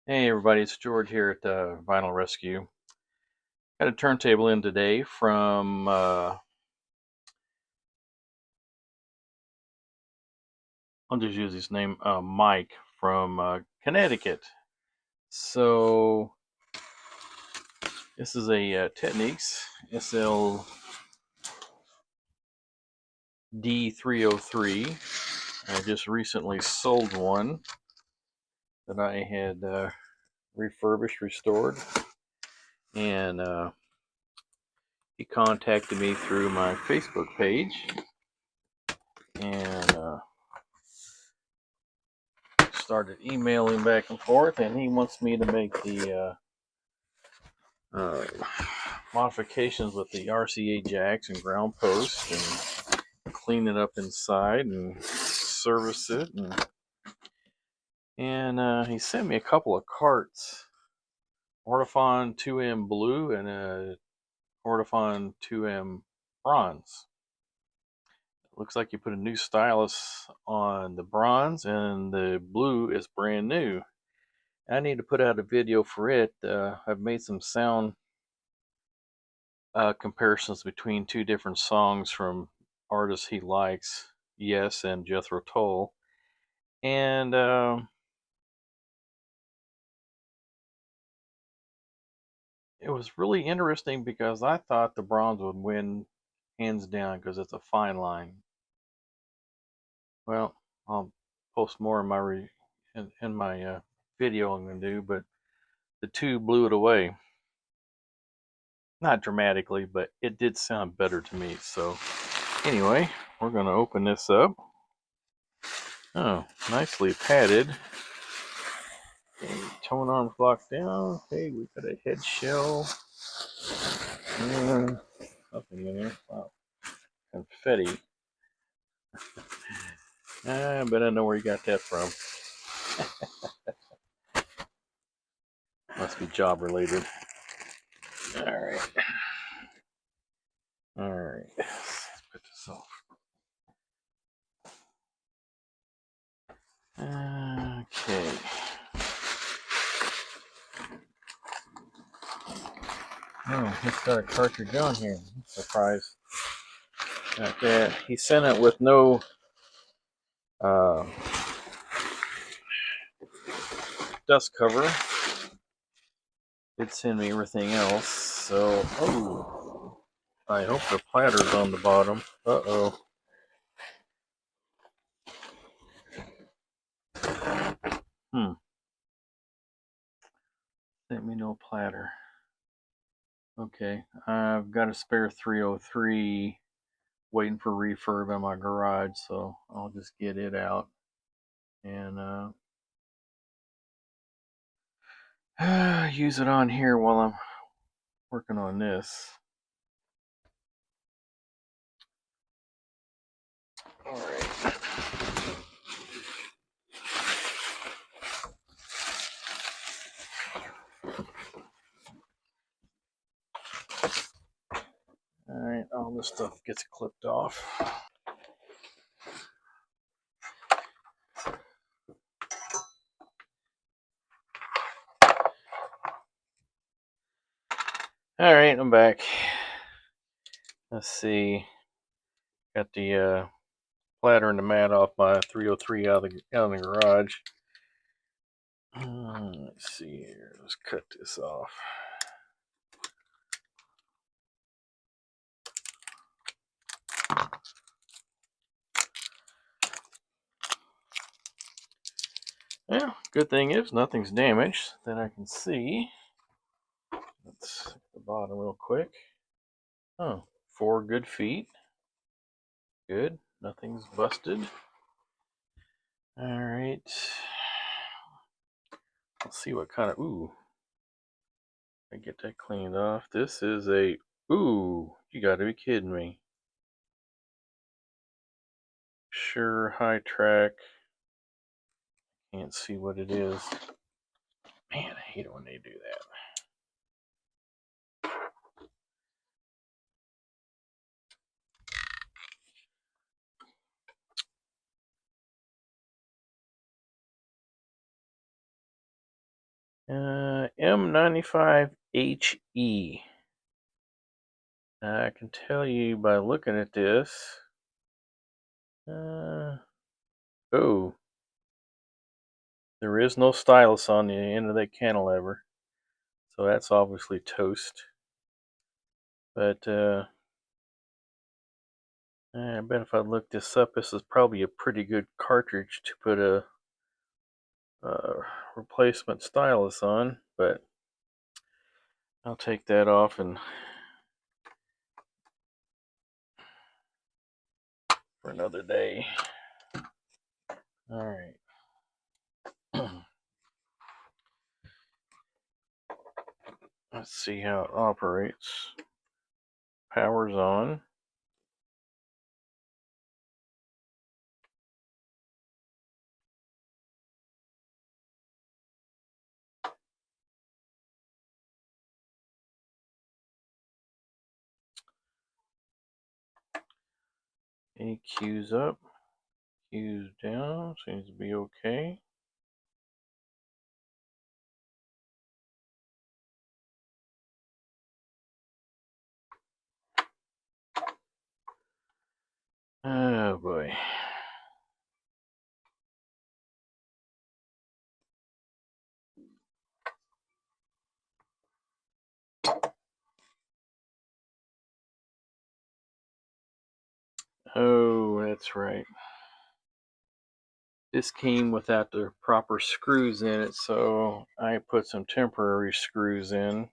Hey everybody, it's George here at Vinyl Rescue. Got a turntable in today from, I'll just use his name, Mike from Connecticut. So this is a Technics SL-D303. I just recently sold one that I had refurbished, restored, and he contacted me through my Facebook page and started emailing back and forth, and he wants me to make the modifications with the RCA jacks and ground posts and clean it up inside and service it, and he sent me a couple of carts, Ortofon 2M blue and a Ortofon 2M bronze. Looks like you put a new stylus on the bronze and the blue is brand new. I need to put out a video for it. I've made some sound comparisons between two different songs from artists he likes, Yes and Jethro Tull. And it was really interesting because I thought the bronze would win hands down because it's a fine line. Well, I'll post more in my video I'm going to do, but the two blew it away. Not dramatically, but it did sound better to me. So anyway, we're going to open this up. Oh, nicely padded. Okay, tone arms locked down. Okay, we got a head shell. Nothing in there. Wow. Confetti. But I know where you got that from. Must be job related. Alright. Alright. Let's put this off. Okay. Oh, he's got a cartridge on here. Surprise. Okay. He sent it with no dust cover. Did send me everything else. So, oh, I hope the platter's on the bottom. Uh-oh. Sent me no platter. Okay, I've got a spare 303 waiting for refurb in my garage, so I'll just get it out and use it on here while I'm working on this. All right. All right, all this stuff gets clipped off. All right, I'm back. Let's see. Got the platter and the mat off my 303 out of the garage. Let's see here. Let's cut this off. Well, good thing is nothing's damaged that I can see. Let's hit the bottom real quick. Oh, 4 good feet. Good. Nothing's busted. Alright. Let's see what kind of... Ooh. I get that cleaned off. This is a... Ooh. You gotta be kidding me. Sure, high track. Can't see what it is. Man, I hate it when they do that. M95HE. I can tell you by looking at this. Oh, there is no stylus on the end of that cantilever, so that's obviously toast. But I bet if I look this up, this is probably a pretty good cartridge to put a replacement stylus on, but I'll take that off and for another day. All right. Let's see how it operates. Power's on. EQ's up. Q's down. Seems to be okay. Oh boy. Oh, that's right. This came without the proper screws in it, so I put some temporary screws in.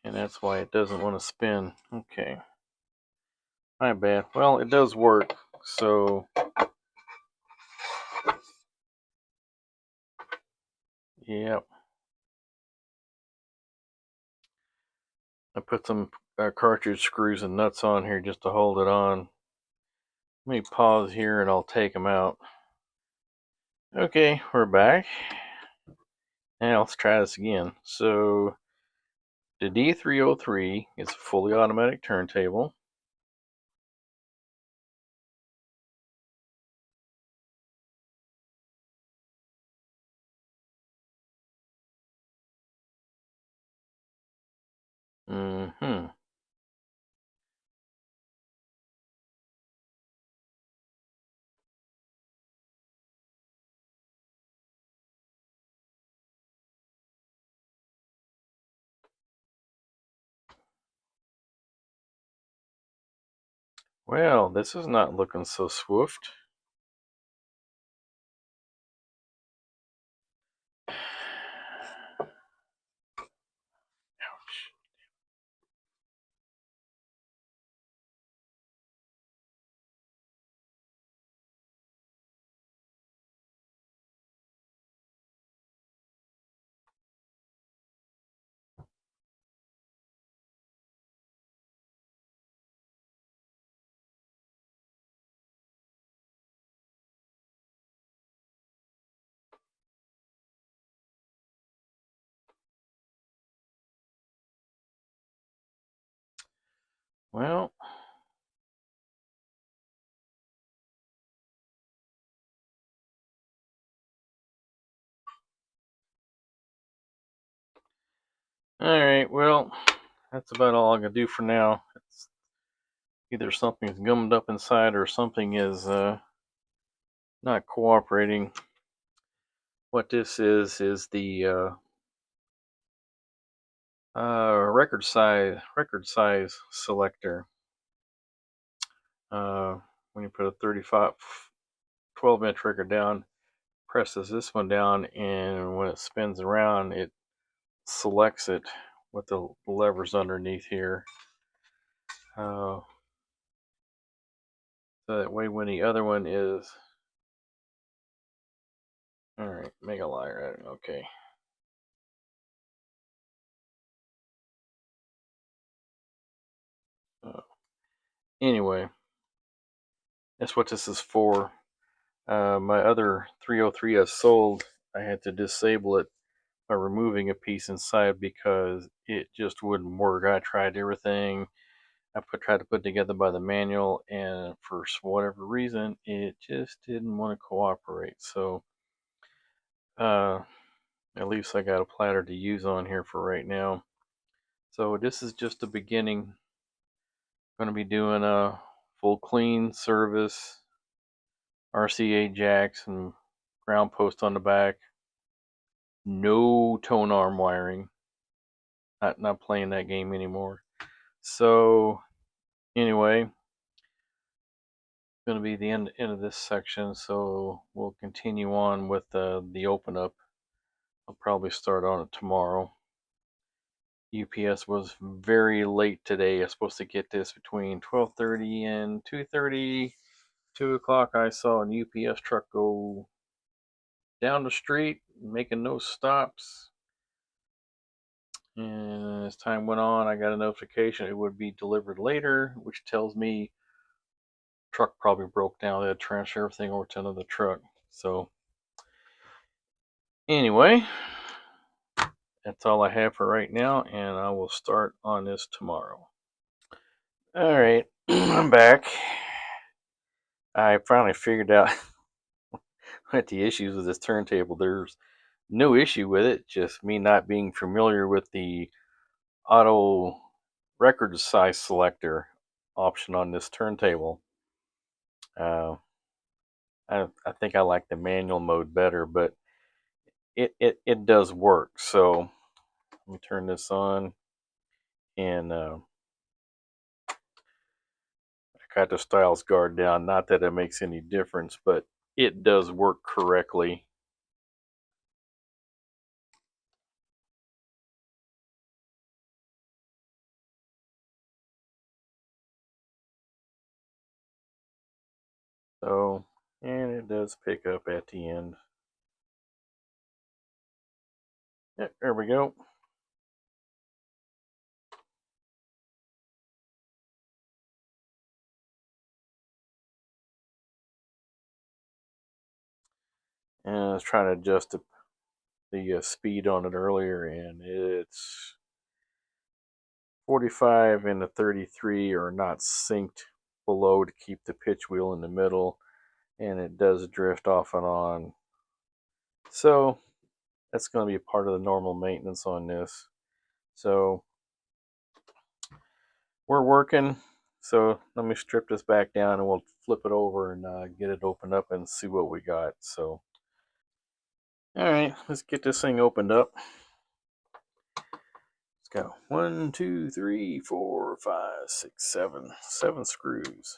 And that's why it doesn't want to spin. Okay. My bad. Well, it does work, so yep. I put some cartridge screws and nuts on here just to hold it on. Let me pause here and I'll take them out. Okay, we're back. Now let's try this again. So the D303 is a fully automatic turntable. Well, this is not looking so swift. Well, alright, well, that's about all I can do for now. It's either something's gummed up inside or something is not cooperating. What this is the record size selector. When you put a 12-inch record down, presses this one down, and when it spins around, it selects it with the levers underneath here. So that way when the other one is, alright, mega liar, okay. Anyway, that's what this is for. My other 303 I sold, I had to disable it by removing a piece inside because it just wouldn't work. I tried everything. I tried to put together by the manual, and for whatever reason, it just didn't want to cooperate. So, At least I got a platter to use on here for right now. So this is just the beginning. Going to be doing a full clean service, RCA jacks and ground post on the back. No tone arm wiring. Not playing that game anymore. So anyway, going to be the end of this section. So we'll continue on with the open up. I'll probably start on it tomorrow. UPS was very late today. I was supposed to get this between 12:30 and 2:30. 2 o'clock, I saw an UPS truck go down the street, making no stops. And as time went on, I got a notification it would be delivered later, which tells me truck probably broke down. They had to transfer everything over to another truck. So anyway, that's all I have for right now, and I will start on this tomorrow. All right, I'm back. I finally figured out what the issues with this turntable. There's no issue with it, just me not being familiar with the auto record size selector option on this turntable. I think I like the manual mode better, but it does work. So let me turn this on, and I got the styles guard down. Not that it makes any difference, but it does work correctly. So, and it does pick up at the end. Yeah, there we go. And I was trying to adjust the speed on it earlier, and it's 45 and the 33 are not synced below to keep the pitch wheel in the middle, and it does drift off and on. So that's going to be a part of the normal maintenance on this. So we're working. So let me strip this back down and we'll flip it over and get it opened up and see what we got. So, all right, let's get this thing opened up. Let's go. 1, 2, 3, 4, 5, 6, 7. 7 screws.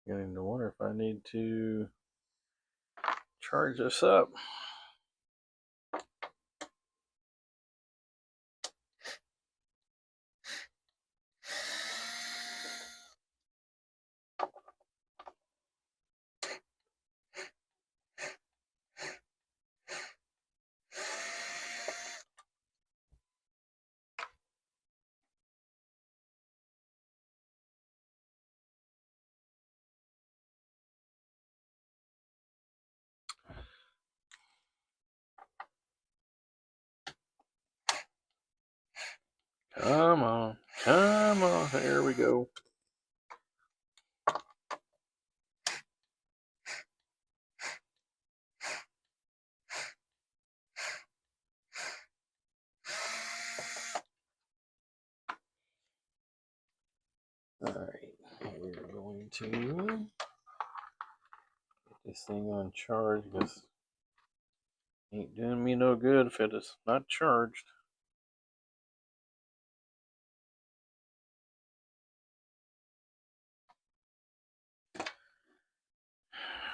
Getting to wonder if I need to charge this up. Come on, come on, there we go. All right, we're going to get this thing on charge because it ain't doing me no good if it is not charged.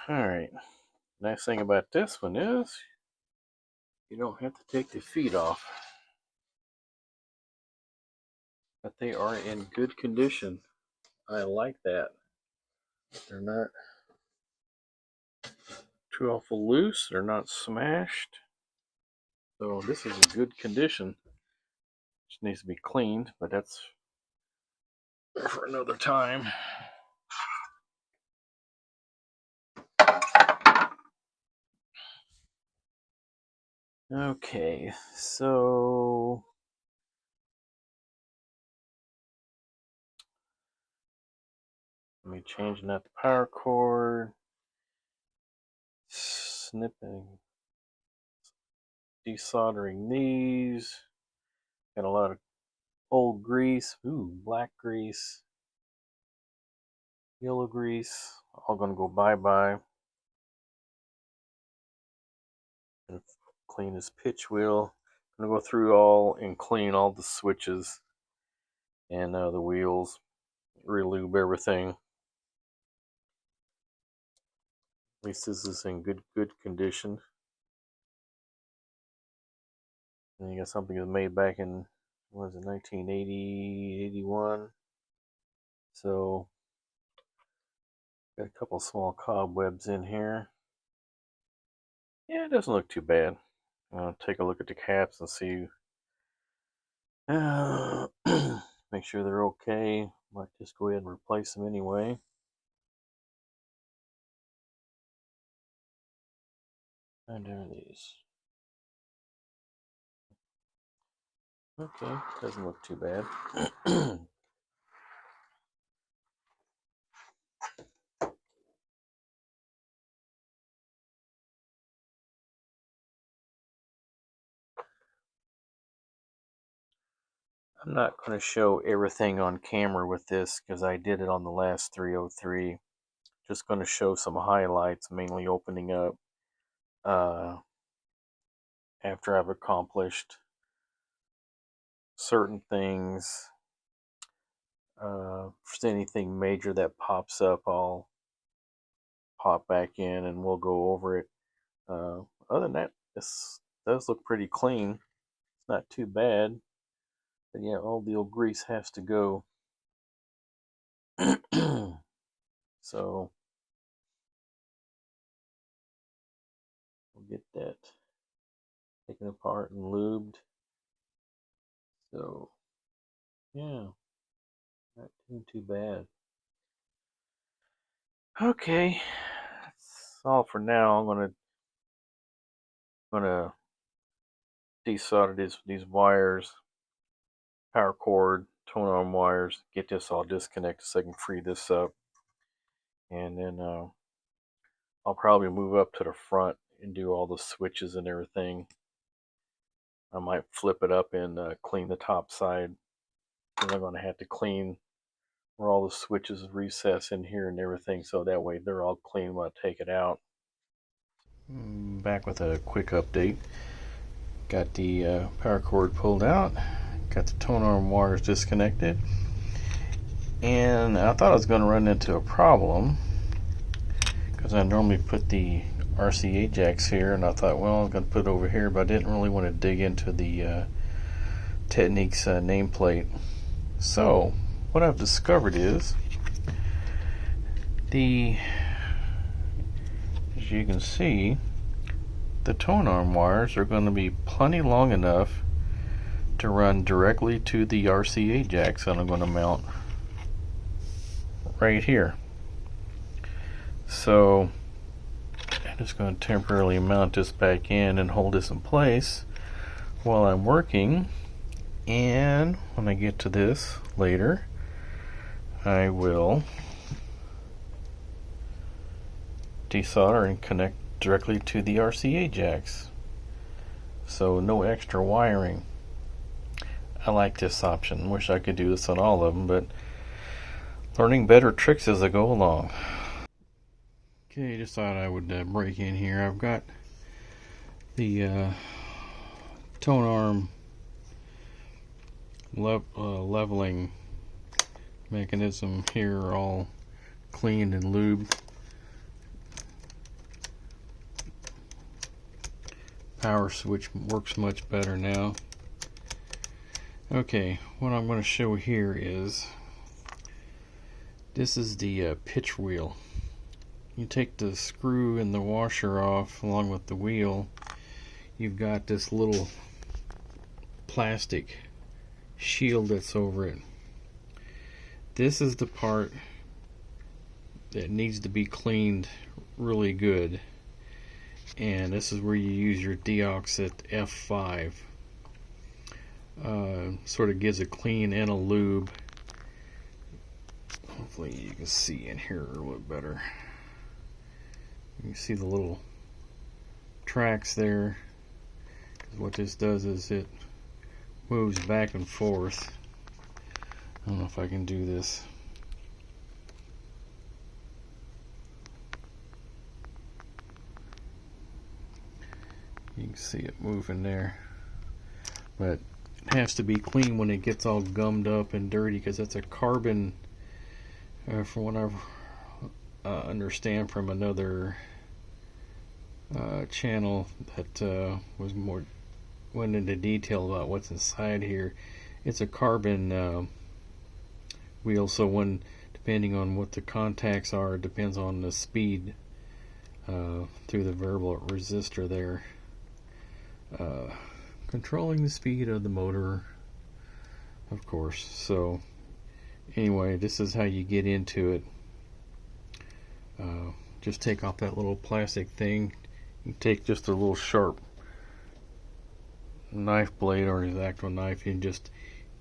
All right, nice thing about this one is you don't have to take the feet off, but they are in good condition. I like that. They're not too awful loose. They're not smashed. So this is in good condition. Just needs to be cleaned, but that's for another time. Okay, so let me change that to power cord, snipping, desoldering these. Got a lot of old grease, ooh, black grease, yellow grease, all gonna go bye-bye. And clean this pitch wheel. I'm gonna go through all and clean all the switches and the wheels, relube everything. At least this is in good condition. And you got something that was made back in, what was it, 1980, 81. So got a couple small cobwebs in here. Yeah, it doesn't look too bad. Take a look at the caps and see. Make sure they're okay. Might just go ahead and replace them anyway. And there are these. Okay, doesn't look too bad. I'm not going to show everything on camera with this because I did it on the last 303. Just going to show some highlights, mainly opening up after I've accomplished certain things. If there's anything major that pops up, I'll pop back in and we'll go over it. Other than that, this does look pretty clean. It's not too bad. But yeah, all the old grease has to go. So we'll get that taken apart and lubed. So yeah, not doing too bad. Okay, that's all for now. I'm gonna desolder these wires, power cord, tone arm wires. Get this all disconnected so I can free this up, and then I'll probably move up to the front and do all the switches and everything. I might flip it up and clean the top side. And I'm going to have to clean where all the switches recess in here and everything, so that way they're all clean when I take it out. Back with a quick update. Got the power cord pulled out. Got the tone arm wires disconnected. And I thought I was going to run into a problem because I normally put the RCA jacks here, and I thought, well, I'm going to put it over here, but I didn't really want to dig into the Technics nameplate. So what I've discovered is as you can see, the tone arm wires are going to be plenty long enough to run directly to the RCA jacks that I'm going to mount right here. So I'm just going to temporarily mount this back in and hold this in place while I'm working, and when I get to this later, I will desolder and connect directly to the RCA jacks, so no extra wiring. I like this option. Wish I could do this on all of them, but learning better tricks as I go along. Okay, just thought I would break in here. I've got the tone arm leveling mechanism here all cleaned and lubed. Power switch works much better now. Okay, what I'm going to show here is this is the pitch wheel. You take the screw and the washer off along with the wheel. You've got this little plastic shield that's over it. This is the part that needs to be cleaned really good. and this is where you use your deox at F5. Sort of gives a clean and a lube. Hopefully you can see in here a little bit better. You can see the little tracks there. What this does is it moves back and forth. I don't know if I can do this. You can see it moving there, but it has to be clean when it gets all gummed up and dirty, because that's a carbon, from what I understand from another channel that was more went into detail about what's inside here. It's a carbon wheel, so when depending on what the contacts are, it depends on the speed through the variable resistor there, controlling the speed of the motor, of course. So anyway, this is how you get into it. Just take off that little plastic thing. You take just a little sharp knife blade or an actual knife and just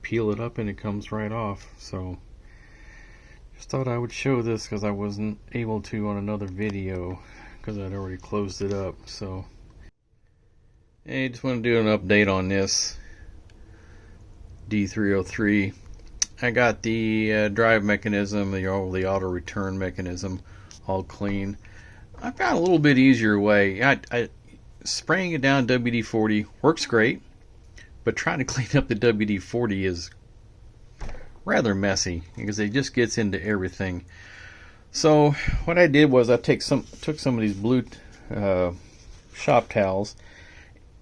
peel it up and it comes right off. So just thought I would show this because I wasn't able to on another video because I'd already closed it up. So hey, just want to do an update on this D303. I got the drive mechanism, the auto return mechanism all clean. I found a little bit easier way. I spraying it down WD-40 works great, but trying to clean up the WD-40 is rather messy because it just gets into everything. So what I did was I took some of these blue shop towels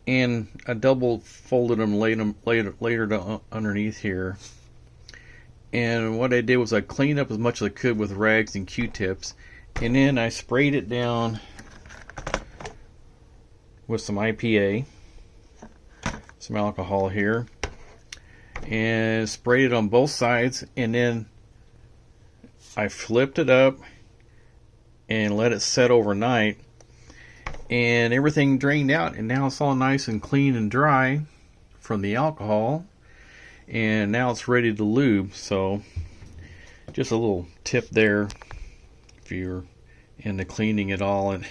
and I double folded them, laid them underneath here. And what I did was I cleaned up as much as I could with rags and Q-tips, and then I sprayed it down with some IPA, some alcohol here, and sprayed it on both sides, and then I flipped it up and let it set overnight, and everything drained out, and now it's all nice and clean and dry from the alcohol, and now it's ready to lube. So just a little tip there if you're into cleaning it all and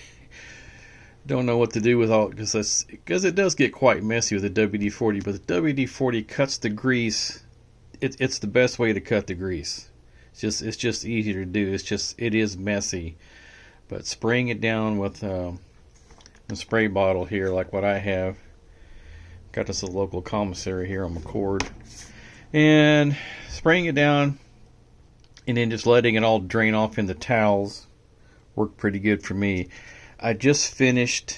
don't know what to do with all, because it does get quite messy with the WD-40, but the WD-40 cuts the grease. It's the best way to cut the grease. It's just easy to do. It is messy, but spraying it down with a spray bottle here, like what I have, got this at a local commissary here on McCord, and spraying it down and then just letting it all drain off in the towels worked pretty good for me. I just finished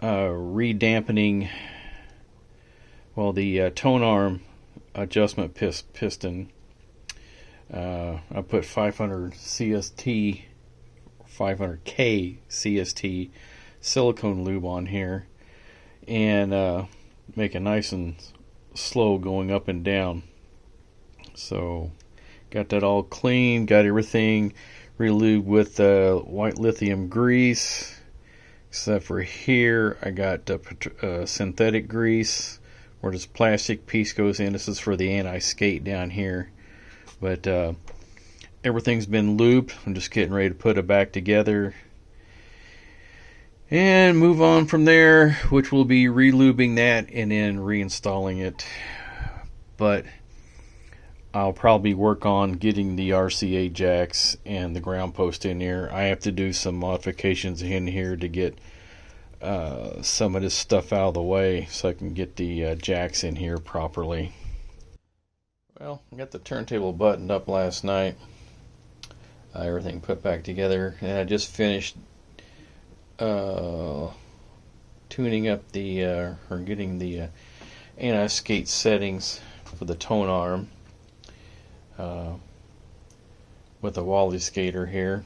redampening, well, the tone arm adjustment piston. I put 500 CST, 500K CST silicone lube on here, and make it nice and slow going up and down. So got that all clean, got everything relubed with white lithium grease, except for here I got synthetic grease where this plastic piece goes in. This is for the anti-skate down here, but everything's been lubed. I'm just getting ready to put it back together and move on from there, which will be relubing that and then reinstalling it. But I'll probably work on getting the RCA jacks and the ground post in here. I have to do some modifications in here to get some of this stuff out of the way so I can get the jacks in here properly. Well, I got the turntable buttoned up last night. Everything put back together, and I just finished tuning up the or getting the anti-skate settings for the tone arm with the Wally skater here.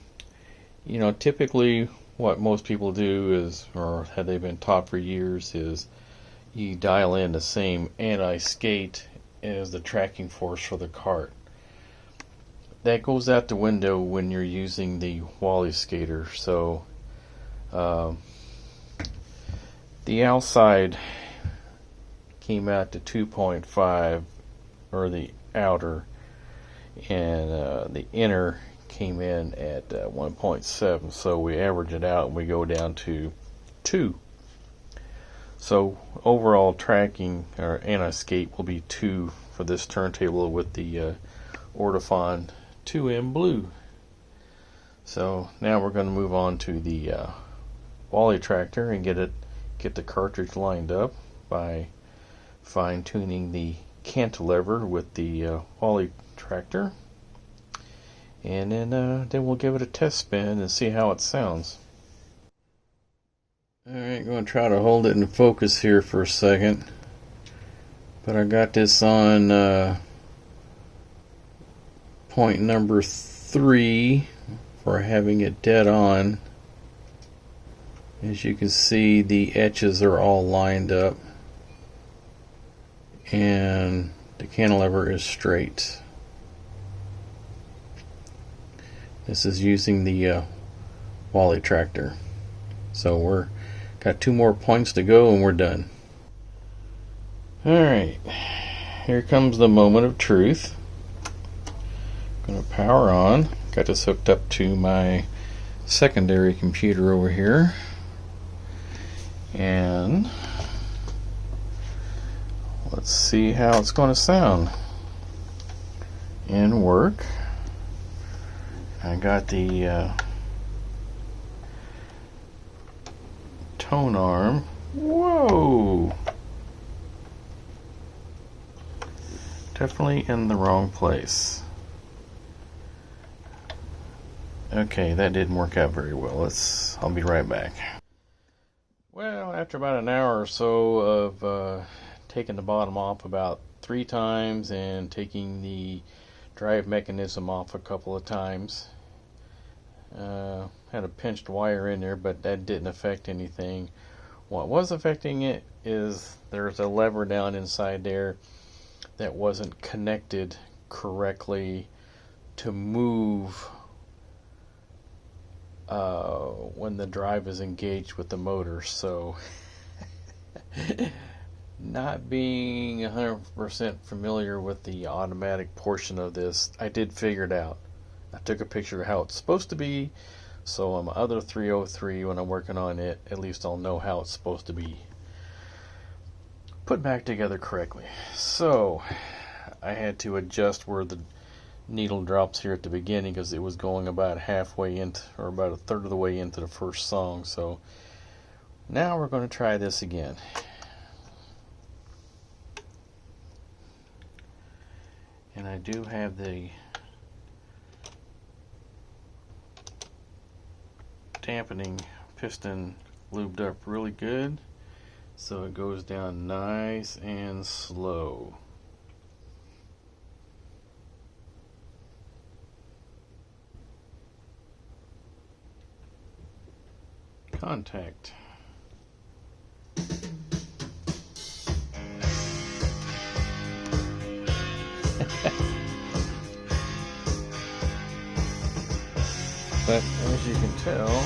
You know, typically what most people do is, or have they been taught for years, is you dial in the same anti-skate as the tracking force for the cart. That goes out the window when you're using the Wally skater. So The outside came out to 2.5, or the outer, and the inner came in at 1.7. So we average it out and we go down to 2. So overall tracking or anti-skate will be 2 for this turntable with the Ortofon 2M Blue. So now we're going to move on to the Wally tractor and get the cartridge lined up by fine-tuning the cantilever with the Wally tractor, and then we'll give it a test spin and see how it sounds. Alright, going to try to hold it in focus here for a second, but I got this on point number 3 for having it dead on. As you can see, the edges are all lined up and the cantilever is straight. This is using the Wally tractor. So we're got 2 more points to go and we're done. Alright, here comes the moment of truth. I'm going to power on. Got this hooked up to my secondary computer over here. And let's see how it's going to sound and work. I got the tone arm. Whoa! Definitely in the wrong place. Okay, that didn't work out very well. I'll be right back. Well, after about an hour or so of taking the bottom off about 3 times and taking the drive mechanism off a couple of times, had a pinched wire in there, but that didn't affect anything. What was affecting it is there's a lever down inside there that wasn't connected correctly to move when the drive is engaged with the motor. So not being 100% familiar with the automatic portion of this, I did figure it out. I took a picture of how it's supposed to be, so on my other 303, when I'm working on it, at least I'll know how it's supposed to be put back together correctly. So I had to adjust where the needle drops here at the beginning because it was going about halfway into, or about a third of the way into the first song. So now we're going to try this again. And I do have the dampening piston lubed up really good, so it goes down nice and slow. Contact. But as you can tell,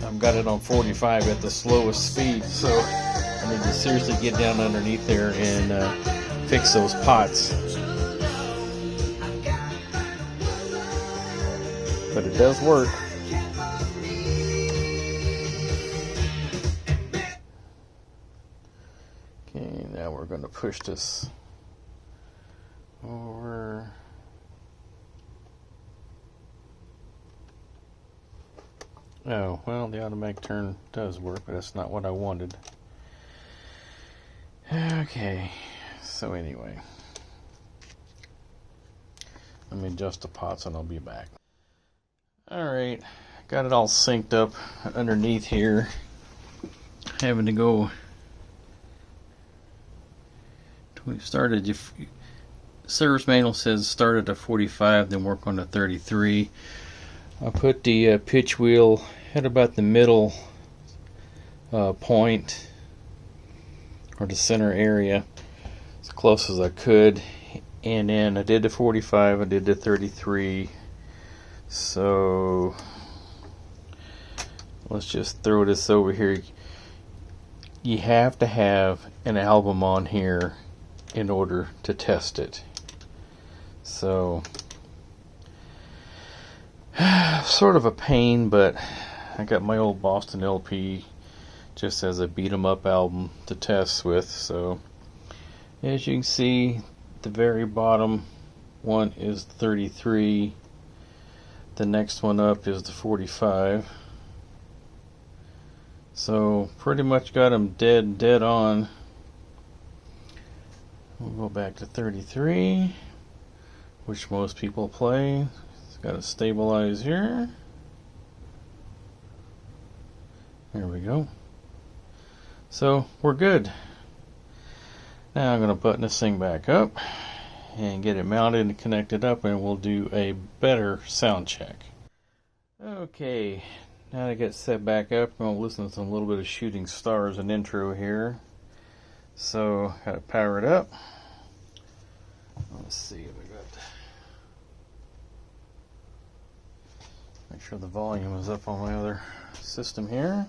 I've got it on 45 at the slowest speed, so I need to seriously get down underneath there and fix those pots. But it does work. Okay, now we're going to push this over. Oh, well, the automatic turn does work, but that's not what I wanted. Okay, so anyway, let me adjust the pots and I'll be back. Alright, got it all synced up underneath here. Having to go, we started, service manual says start at a 45, then work on a 33. I put the pitch wheel at about the middle point, or the center area, as close as I could. And then I did the 45, I did the 33. So let's just throw this over here. You have to have an album on here in order to test it. So sort of a pain, but I got my old Boston LP just as a beat 'em up album to test with. So as you can see, the very bottom one is 33. The next one up is the 45. So pretty much got them dead on. We'll go back to 33, which most people play. It's got to stabilize here. There we go. So we're good. Now I'm going to button this thing back up and get it mounted and connected up, and we'll do a better sound check. Okay, now I get set back up, I'm going to listen to a little bit of Shooting Stars, an intro here. So, got to power it up. Let's see if I got. Make sure the volume is up on my other system here.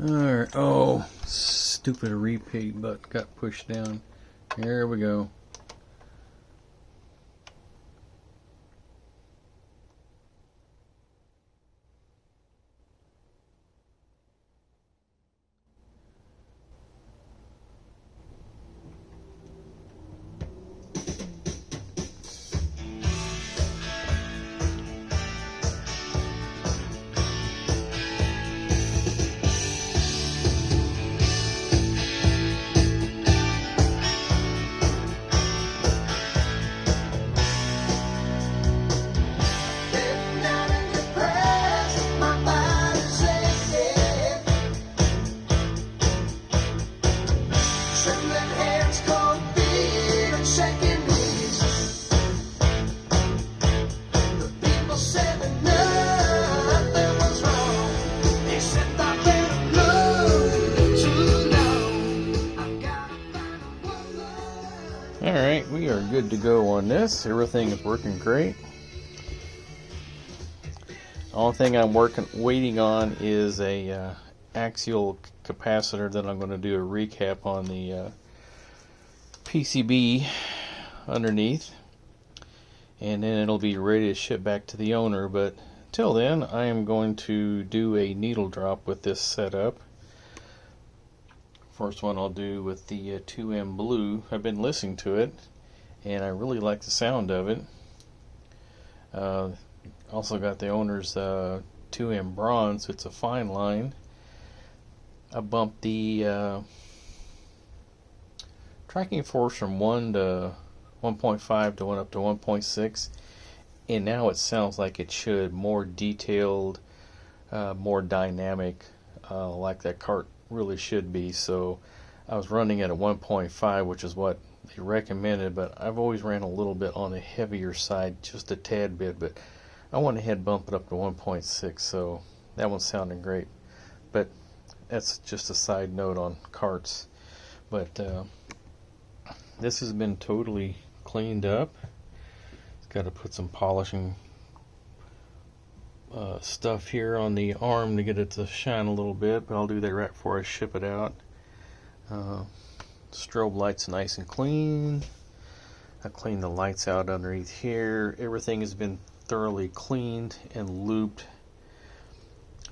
Alright, oh, stupid repeat button got pushed down. Here we go. Alright, we are good to go on this. Everything is working great. The only thing I'm waiting on is a axial capacitor that I'm going to do a recap on the PCB underneath, and then it'll be ready to ship back to the owner. But till then, I am going to do a needle drop with this setup. First one I'll do with the 2M blue. I've been listening to it and I really like the sound of it. Also got the owner's 2M bronze. It's a fine line. I bumped the tracking force from 1 to 1.5 to 1 up to 1.6, and now it sounds like it should. More detailed, more dynamic, like that cart really should be. So I was running at a 1.5, which is what they recommended, but I've always ran a little bit on the heavier side, just a tad bit, but I went ahead and bumped it up to 1.6, so that one's sounding great. But that's just a side note on carts. But this has been totally cleaned up. It's got to put some polishing stuff here on the arm to get it to shine a little bit, but I'll do that right before I ship it out. Strobe light's nice and clean. I cleaned the lights out underneath here. Everything has been thoroughly cleaned and looped.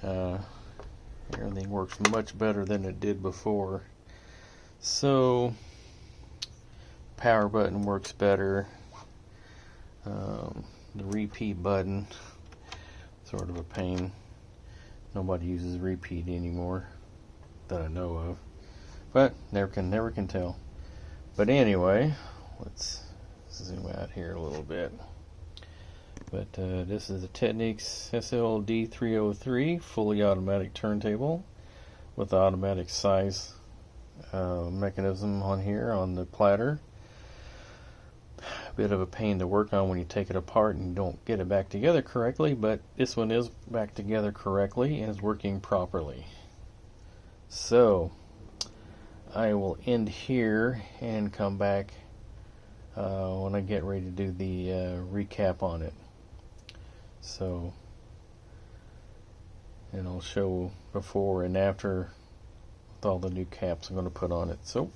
Everything works much better than it did before. So power button works better. The repeat button, sort of a pain. Nobody uses repeat anymore that I know of. but never can tell. But anyway, let's zoom out here a little bit. But this is the Technics SL-D303 fully automatic turntable with the automatic size mechanism on here on the platter. A bit of a pain to work on when you take it apart and don't get it back together correctly, but this one is back together correctly and is working properly. So I will end here and come back when I get ready to do the recap on it. So, and I'll show before and after with all the new caps I'm going to put on it. So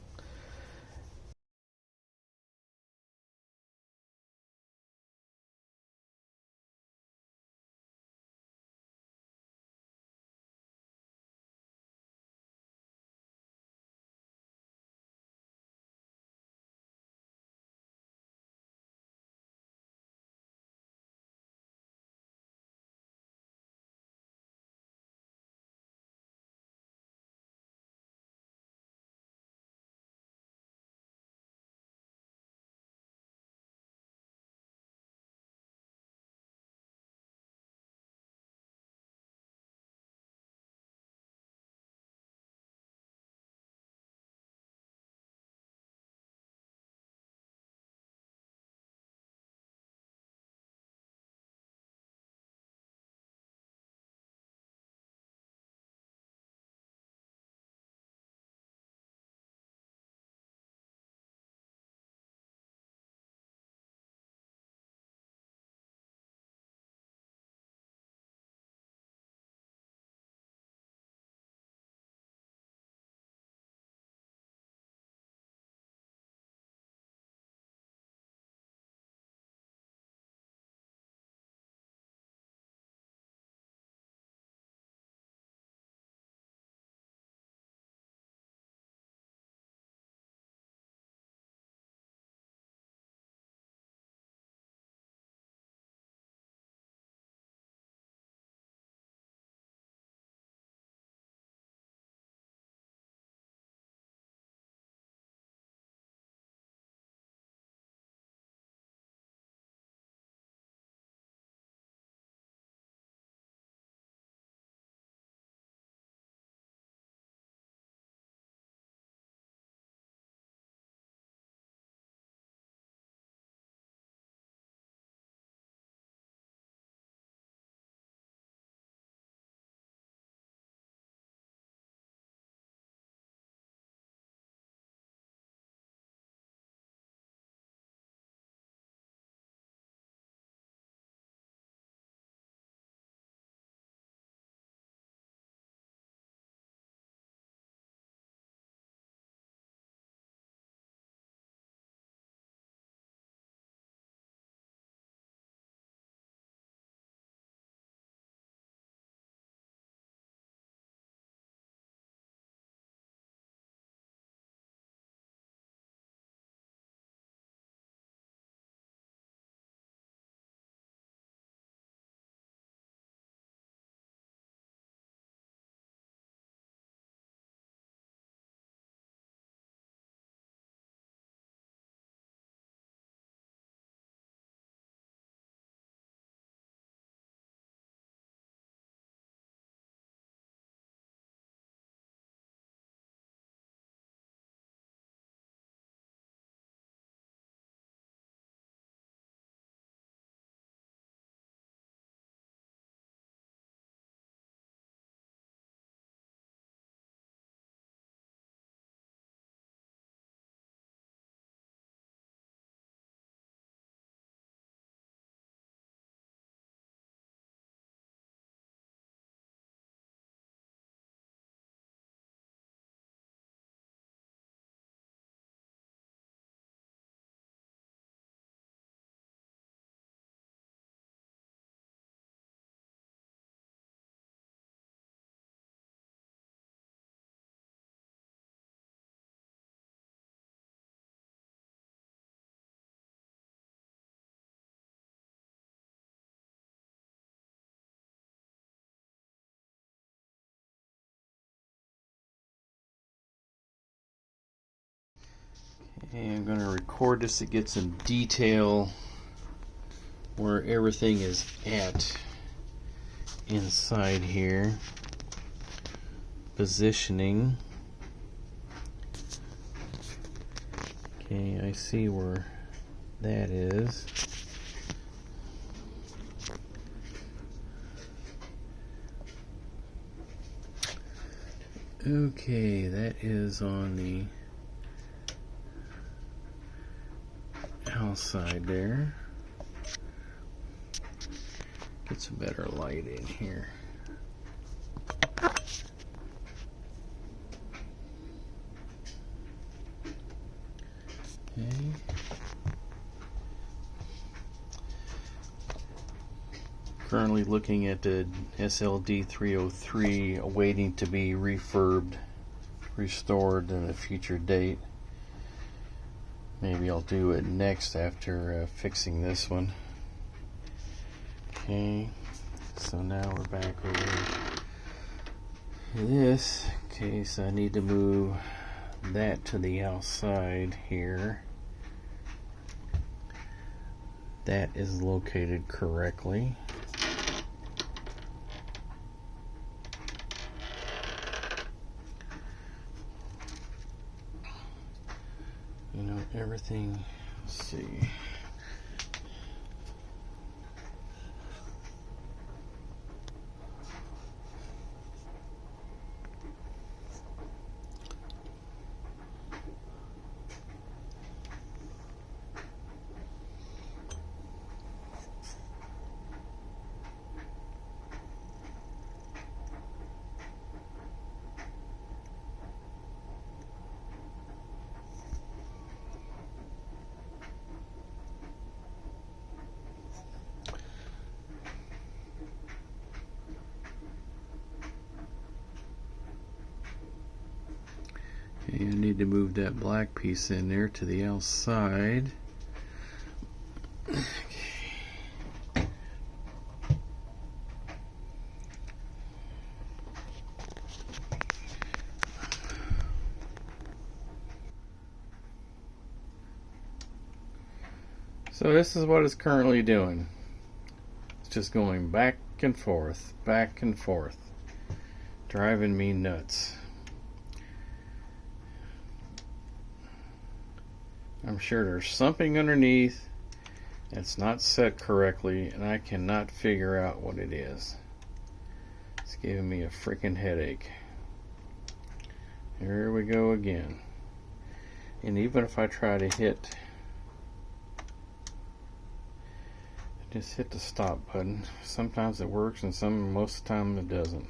Okay, I'm going to record this to get some detail where everything is at inside here. Positioning. Okay, I see where that is. Okay, that is on the outside there. Get some better light in here. Okay. Currently looking at the SL-D303, awaiting to be refurbed, restored at a future date. Maybe I'll do it next after fixing this one. Okay, so now we're back over this. Okay, so I need to move that to the outside here. That is located correctly. You know, everything, let's see. Okay, I need to move that black piece in there to the outside. Okay. So this is what it's currently doing. It's just going back and forth, driving me nuts. I'm sure there's something underneath that's not set correctly, and I cannot figure out what it is. It's giving me a freaking headache. Here we go again. And even if I try to just hit the stop button, sometimes it works and most of the time it doesn't.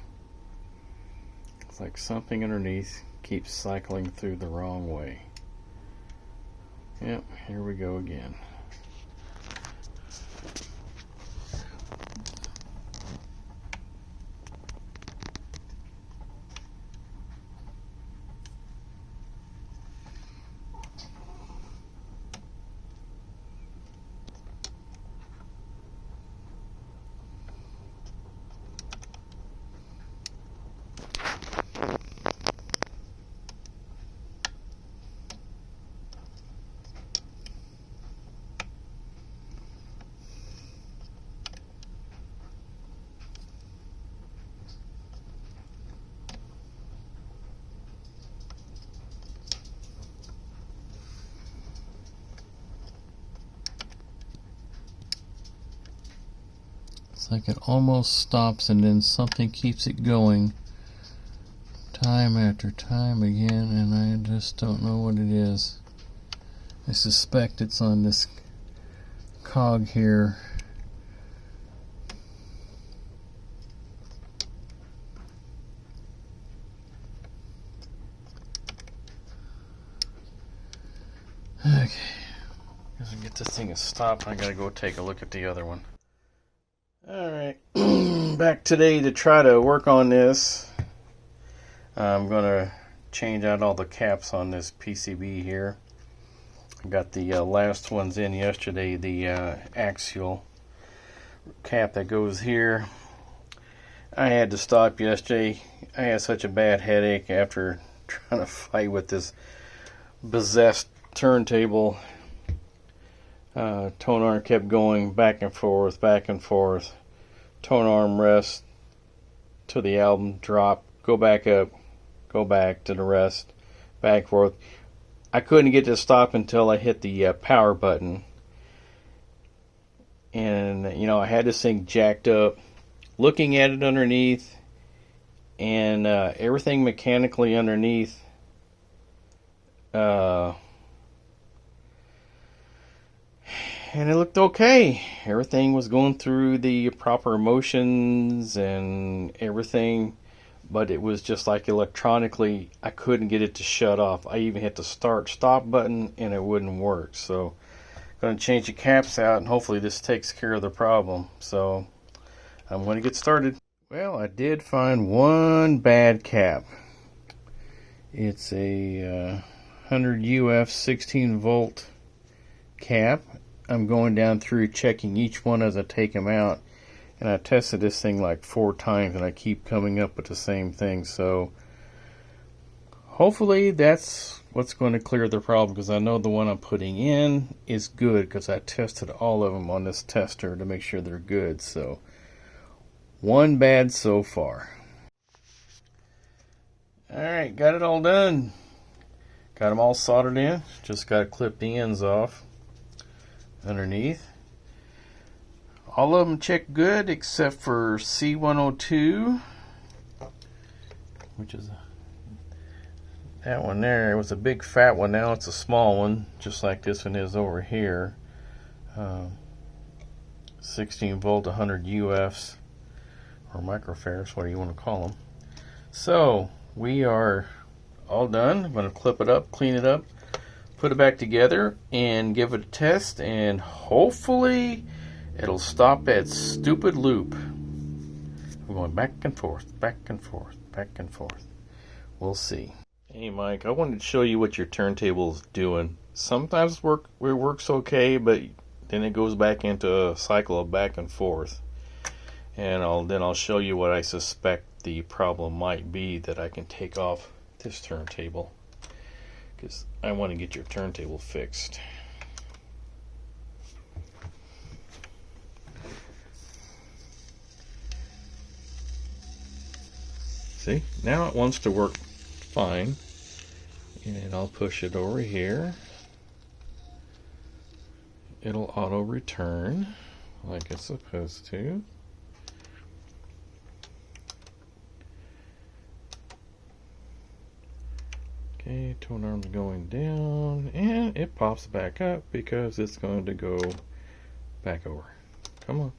It's like something underneath keeps cycling through the wrong way. Yep, here we go again. It's like it almost stops and then something keeps it going time after time again, and I just don't know what it is. I suspect it's on this cog here. Okay, guess I get this thing to stop. I gotta go take a look at the other one. Alright, back today to try to work on this. I'm going to change out all the caps on this PCB here. I got the last ones in yesterday, the axial cap that goes here. I had to stop yesterday. I had such a bad headache after trying to fight with this possessed turntable. Tone arm kept going back and forth, back and forth. Tone arm rest to the album, drop, go back up, go back to the rest, back and forth. I couldn't get to stop until I hit the power button. And, you know, I had this thing jacked up, looking at it underneath, and everything mechanically underneath and it looked okay. Everything was going through the proper motions and everything, but it was just like electronically, I couldn't get it to shut off. I even hit the stop button and it wouldn't work. So I'm going to change the caps out, and hopefully this takes care of the problem. So I'm going to get started. Well, I did find one bad cap. It's a 100 UF 16 volt cap. I'm going down through checking each one as I take them out, and I tested this thing like 4 times and I keep coming up with the same thing. So hopefully that's what's going to clear the problem, because I know the one I'm putting in is good, because I tested all of them on this tester to make sure they're good. So one bad so far. Alright, got it all done. Got them all soldered in. Just got to clip the ends off underneath. All of them check good except for C102, which is that one there. It was a big fat one, now it's a small one, just like this one is over here. 16 volt 100 UFs, or microfarads, what do you want to call them. So we are all done. I'm going to clip it up, clean it up, put it back together, and give it a test, and hopefully it'll stop that stupid loop. I'm going back and forth, back and forth, back and forth. We'll see. Hey Mike, I wanted to show you what your turntable's doing. Sometimes it works okay, but then it goes back into a cycle of back and forth. And I'll show you what I suspect the problem might be, that I can take off this turntable, because I want to get your turntable fixed. See, now it wants to work fine, and I'll push it over here. It'll auto return like it's supposed to. Okay, tone arm's going down, and it pops back up because it's going to go back over. Come on.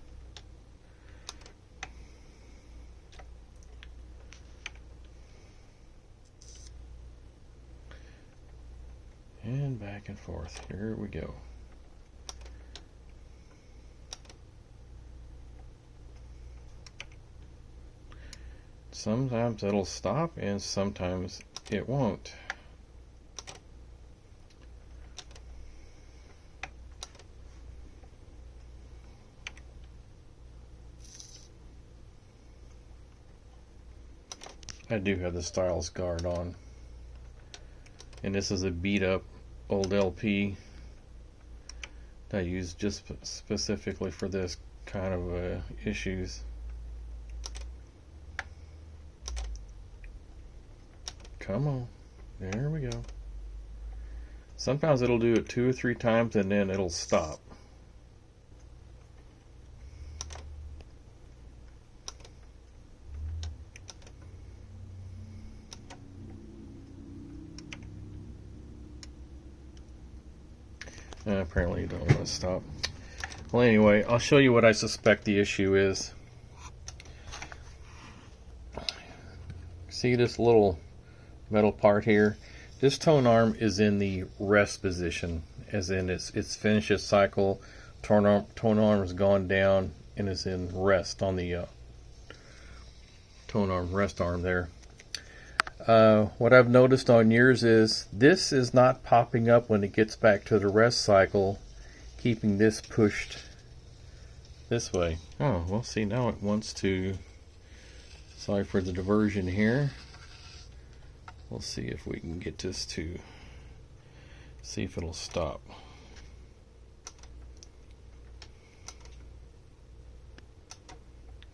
And back and forth. Here we go. Sometimes it'll stop and sometimes it won't. I do have the stylus guard on, and this is a beat up old LP that I use just specifically for this kind of issues. Come on, there we go. Sometimes it'll do it 2 or 3 times and then it'll stop. Apparently you don't want to stop. Well, anyway, I'll show you what I suspect the issue is. See this little metal part here? This tone arm is in the rest position, as in it's finished its cycle. Tone arm has gone down and is in rest on the tone arm rest arm there. What I've noticed on yours is this is not popping up when it gets back to the rest cycle, keeping this pushed this way. Oh, well, see, now it wants to, sorry for the diversion here. We'll see if we can get this to See if it'll stop.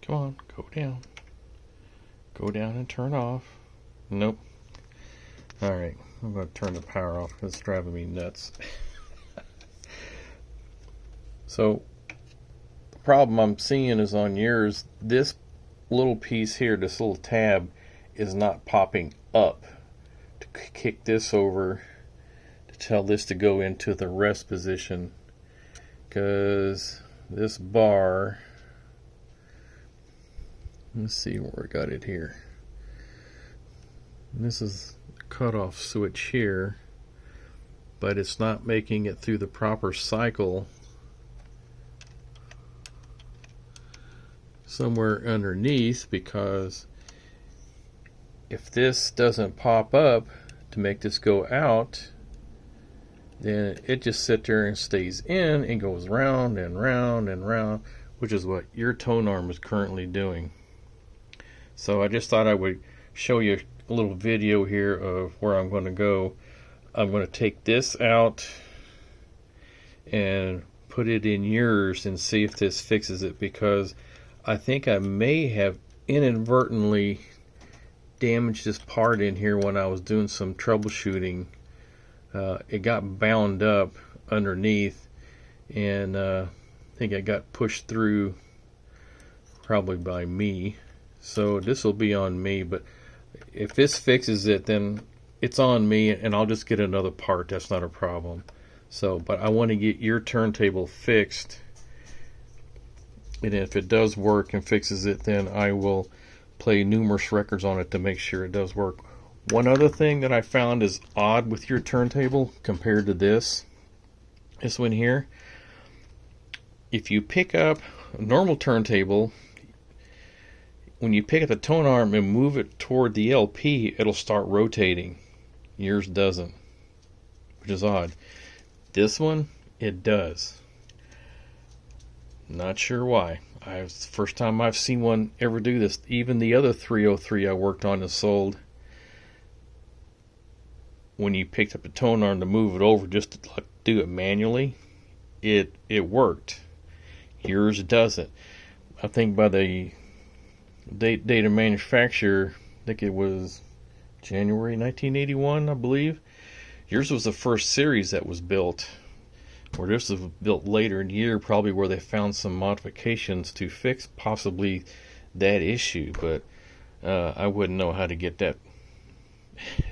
Come on, go down. Go down and turn off. Nope. Alright, I'm going to turn the power off. It's driving me nuts. So, the problem I'm seeing is on yours, this little piece here, this little tab, is not popping up. To kick this over, to tell this to go into the rest position. Because this bar, let's see where I got it here. This is the cutoff switch here, but it's not making it through the proper cycle somewhere underneath, because if this doesn't pop up to make this go out, then it just sits there and stays in and goes round and round and round, which is what your tone arm is currently doing. So I just thought I would show you a little video here of where I'm going to go. I'm going to take this out and put it in yours and see if this fixes it, because I think I may have inadvertently damaged this part in here when I was doing some troubleshooting. It got bound up underneath, and I think it got pushed through probably by me. So this will be on me, but if this fixes it, then it's on me, and I'll just get another part. That's not a problem. So, but I want to get your turntable fixed, and if it does work and fixes it, then I will play numerous records on it to make sure it does work. One other thing that I found is odd with your turntable compared to this one here. If you pick up a normal turntable, when you pick up the tone arm and move it toward the LP, it'll start rotating. Yours doesn't, which is odd. This one, it does. Not sure why. It's the first time I've seen one ever do this. Even the other 303 I worked on and sold, when you picked up the tone arm to move it over just to do it manually, it worked. Yours doesn't. I think by the date of manufacture, I think it was January 1981, I believe. Yours was the first series that was built, where this was built later in the year, probably where they found some modifications to fix possibly that issue, but I wouldn't know how to get that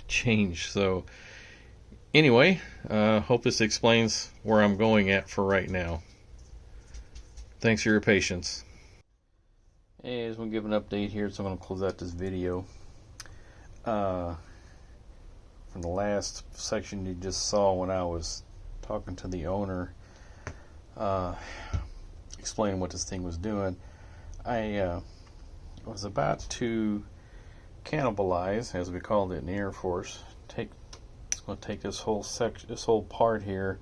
changed. So anyway, hope this explains where I'm going at for right now. Thanks for your patience. Hey, I just want to give an update here, so I'm going to close out this video. From the last section you just saw when I was talking to the owner, explaining what this thing was doing, I was about to cannibalize, as we called it in the Air Force. It's going to take this whole section, this whole part here,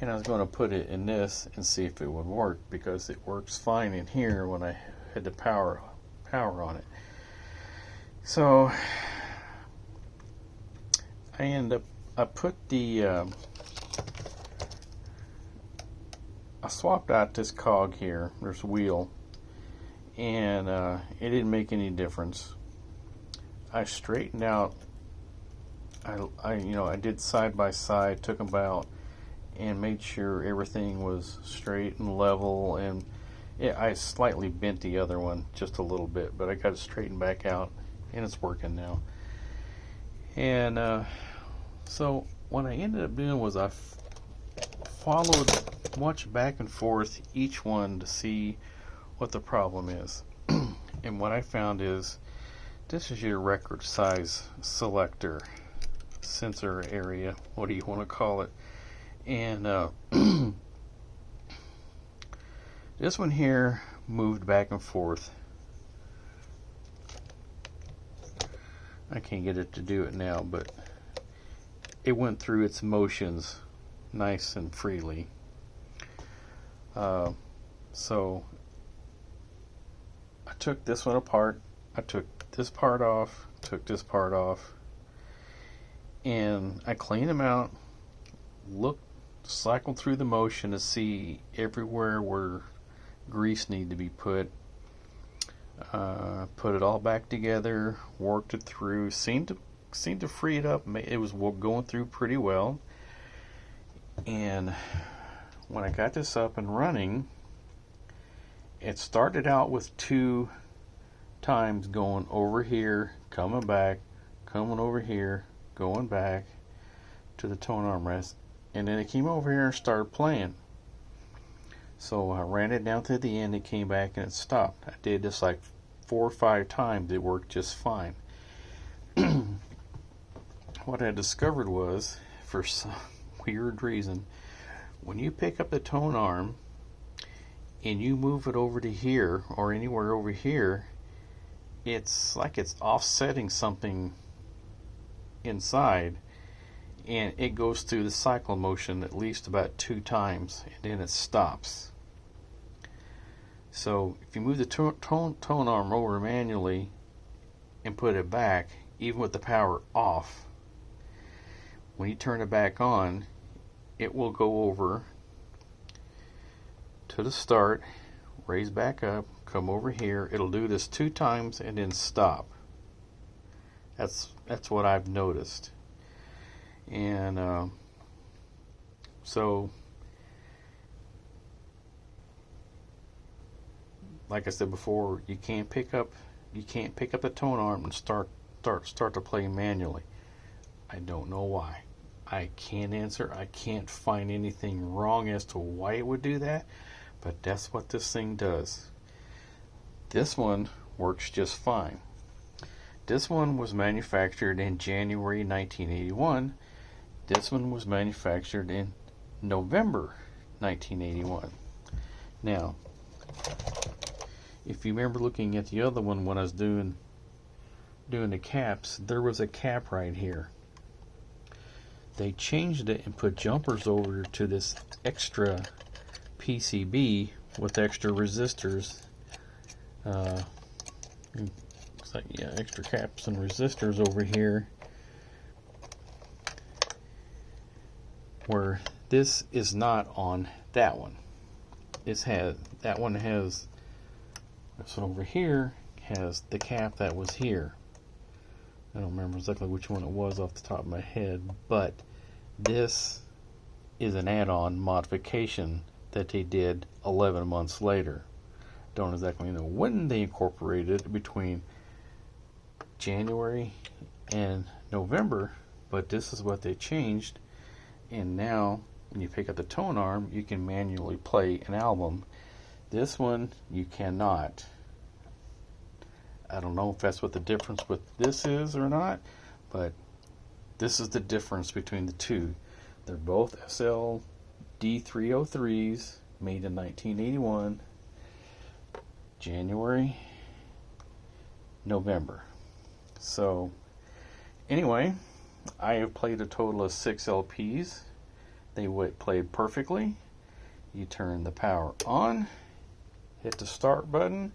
and I was going to put it in this and see if it would work, because it works fine in here when I had the power on it. So I put the I swapped out this cog here, this wheel, and it didn't make any difference. I straightened out, I did side by side, took them out and made sure everything was straight and level, and I slightly bent the other one just a little bit, but I got it straightened back out and it's working now. And so what I ended up doing was I watched back and forth each one to see what the problem is. And what I found is, this is your record size selector, sensor area, what do you want to call it. And this one here moved back and forth. I can't get it to do it now, but it went through its motions nice and freely. So I took this one apart, I took this part off, took this part off, and I cleaned them out, cycle through the motion to see everywhere where grease need to be put. Put it all back together, worked it through, seemed to free it up. It was going through pretty well. And when I got this up and running, it started out with 2 times going over here, coming back, coming over here, going back to the tone armrest, and then it came over here and started playing. So I ran it down to the end, it came back and it stopped. I did this like 4 or 5 times, it worked just fine. What I discovered was, for some weird reason, when you pick up the tone arm and you move it over to here or anywhere over here, it's like it's offsetting something inside, and it goes through the cycle motion at least about 2 times and then it stops. So if you move the tone arm over manually and put it back, even with the power off, when you turn it back on, it will go over to the start, raise back up, come over here. It'll do this 2 times and then stop. That's what I've noticed. And so, like I said before, you can't pick up the tone arm and start to play manually. I don't know why. I can't answer. I can't find anything wrong as to why it would do that, but that's what this thing does. This one works just fine. This one was manufactured in January 1981. This one was manufactured in November 1981. Now, if you remember looking at the other one when I was doing the caps, there was a cap right here. They changed it and put jumpers over to this extra PCB with extra resistors. Looks like, yeah, extra caps and resistors over here, where this is not on that one. That one has, this one over here has the cap that was here. I don't remember exactly which one it was off the top of my head, but this is an add-on modification that they did 11 months later. Don't exactly know when they incorporated it, between January and November, but this is what they changed. And now when you pick up the tone arm, you can manually play an album. This one you cannot. I don't know if that's what the difference with this is or not, but this is the difference between the two. They're both SL-D303s, made in 1981, January, November. So anyway, I have played a total of 6 LPs. They played perfectly. You turn the power on, hit the start button,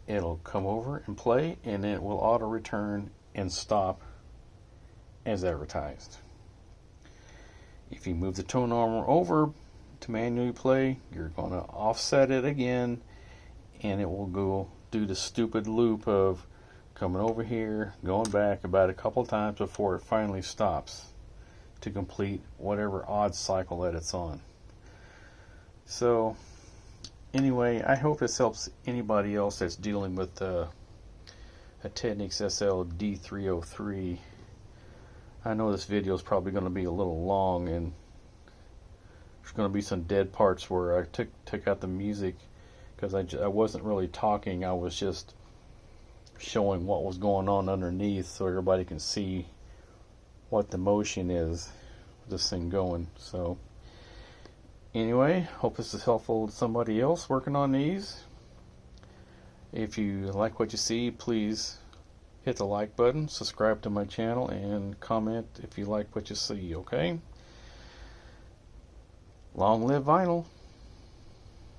it'll come over and play, and it will auto return and stop as advertised. If you move the tone arm over to manually play, you're going to offset it again, and it will go do the stupid loop of coming over here, going back about a couple times before it finally stops to complete whatever odd cycle that it's on. So anyway, I hope this helps anybody else that's dealing with a Technics SL-D303. I know this video is probably going to be a little long, and there's going to be some dead parts where I took out the music because I wasn't really talking. I was just showing what was going on underneath so everybody can see what the motion is with this thing going. So anyway, hope this is helpful to somebody else working on these. If you like what you see, please hit the like button, subscribe to my channel, and comment if you like what you see, okay? Long live vinyl.